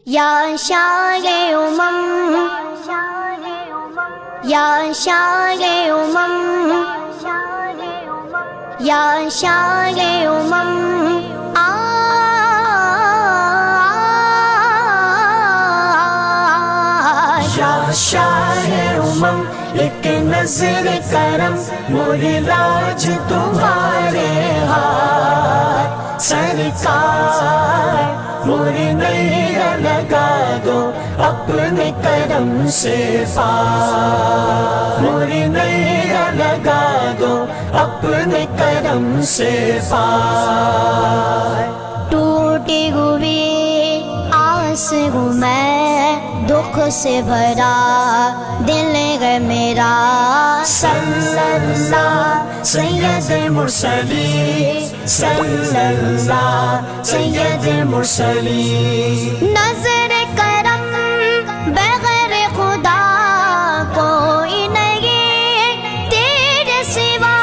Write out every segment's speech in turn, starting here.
یا شاہ امم، یا شاہ امم، یا شاہ امم، یا شاہ امم، ایک نظر کرم موری لاج تمہارے ہاتھ، سرکار موری نیا لگا دو اپنے کرم سے پار، موری نیا لگا دو اپنے کرم سے پار۔ ٹوٹی ہوئی آس ہوں میں، دکھ سے بھرا دل ہے میرا، صلی اللہ سید مرسلین، صلی اللہ سید مرسلین۔ نظر کرم بغیر خدا کوئی نہیں تیرے سوا،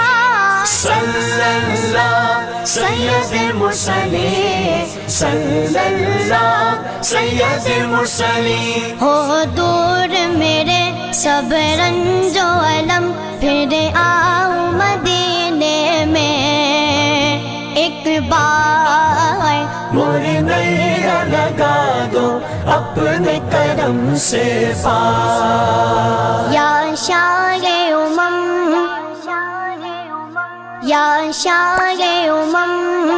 صلی اللہ سید مرسلین، صلی اللہ سید مرسلین۔ ہو دور میرے سب رنج و علم، پھر آؤں مدینے میں ایک بار، موری نیا لگا دو اپنے کرم سے پار۔ یا شاہ امم، یا شاہ امم،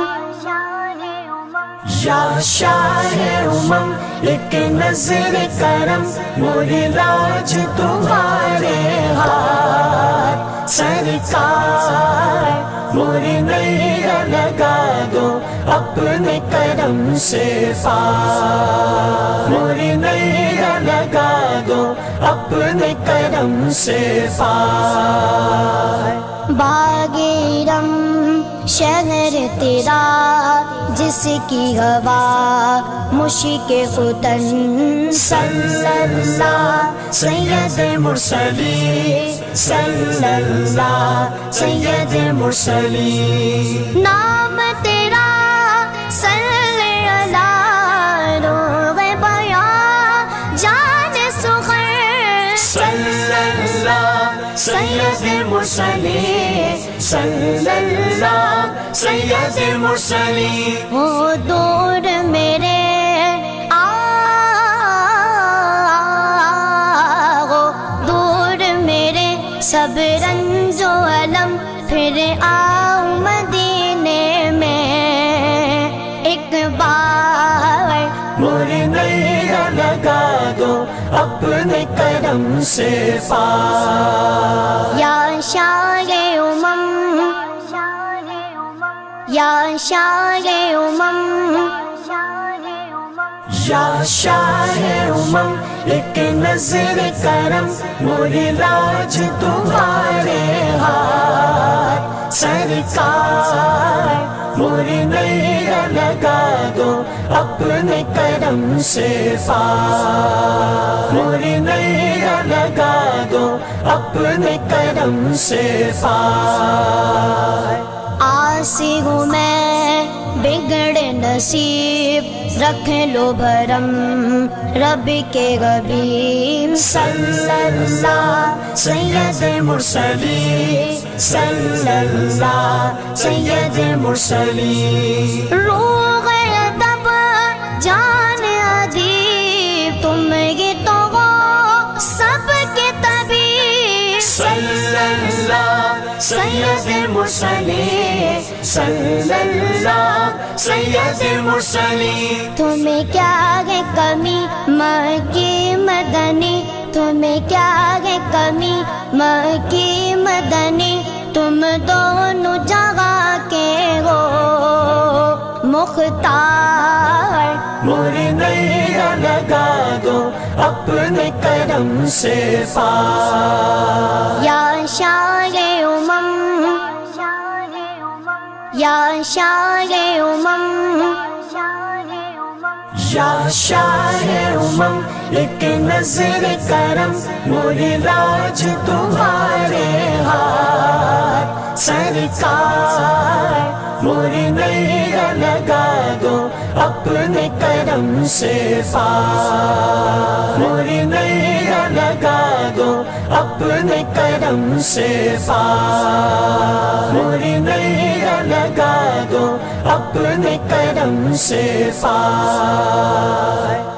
یا شاہ امم، ایک نظر کرم موری لاج تمہارے ہاتھ، سرکار موری نیا لگا دو اپنے کرم سے پار، موری نیا لگا دو اپنے کرم سے پار۔ باغیرم شہر تیرا جس کی ہوا مشک فتن، صلی اللہ سید مرسلین، صلی اللہ سید مرسلین۔ نام تیرا صلی اللہ روح بیاں جان سخن، صلی اللہ سید مرسلین، صلی اللہ سید مرسلین۔ ہو دور میرے دور میرے سب رنج و علم، پھر آؤں مدینے میں ایک بار، موری نیا لگا دو اپنے کرم سے پار۔ یا شاہ امم، یا شاہ امم، یا شاہ امم، ایک نظر کرم موری لاج تمہارے ہاتھ، سرکار موری نیا لگا دو اپنے کرم سے پار، موری نیا لگا دو اپنے کرم سے پار۔ آسی ہوں میں بگڑے نصیب، رکھ لو بھرم رب کے غبیم، صلی اللہ سید مرسلین، صلی اللہ سید مرسلین۔ روح ادب جان ادیب، تم ہی تو ہو سب کے طبیب، صلی اللہ سید مرسلین، صلی اللہ سید مرسلین۔ تمہیں کیا ہے کمی مکی مدنی، تمہیں کیا ہے کمی مکی مدنی، تم دونوں جگہ کے ہو مختار، موری نیا لگا دو اپنے کرم سے پار۔ یا شاہ امم، یا شاہ امم، یا شاہ امم، ایک نظر کرم موری لاج تمہارے ہاتھ، سرکار موری نیا لگا دو اپنے کرم سے پار موری نیا لگا دو اپنے کرم سے پار موری نیا لگا دو اپنے کرم سے پار